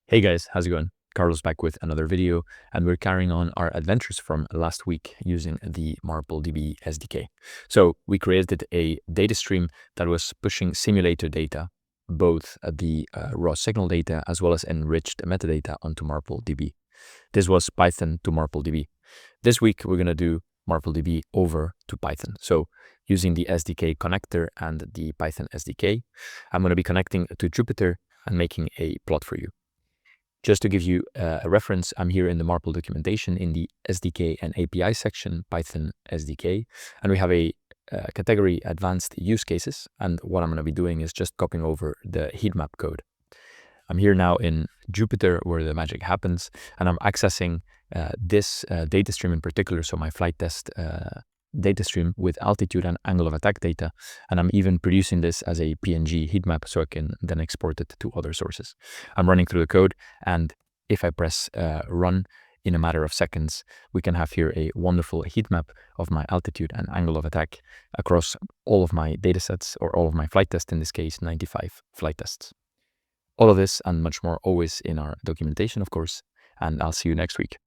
Hey guys, how's it going? Carlos back with another video, and we're carrying on our adventures from last week using the Marple DB SDK. So we created a data stream that was pushing simulator data, both the raw signal data as well as enriched metadata onto Marple DB. This was Python to Marple DB. This week we're going to do Marple DB over to Python. So using the SDK connector and the Python SDK, I'm going to be connecting to Jupyter and making a plot for you. Just to give you a reference, I'm here in the Marple documentation in the SDK and API section, Python SDK, and we have a category advanced use cases. And what I'm going to be doing is just copying over the heatmap code. I'm here now in Jupyter where the magic happens, and I'm accessing this data stream in particular, so my flight test data stream with altitude and angle of attack data, and I'm even producing this as a PNG heat map so I can then export it to other sources. I'm running through the code, and if I press run in a matter of seconds, we can have here a wonderful heat map of my altitude and angle of attack across all of my data sets, or all of my flight tests, in this case 95 flight tests. All of this and much more always in our documentation, of course, and I'll see you next week.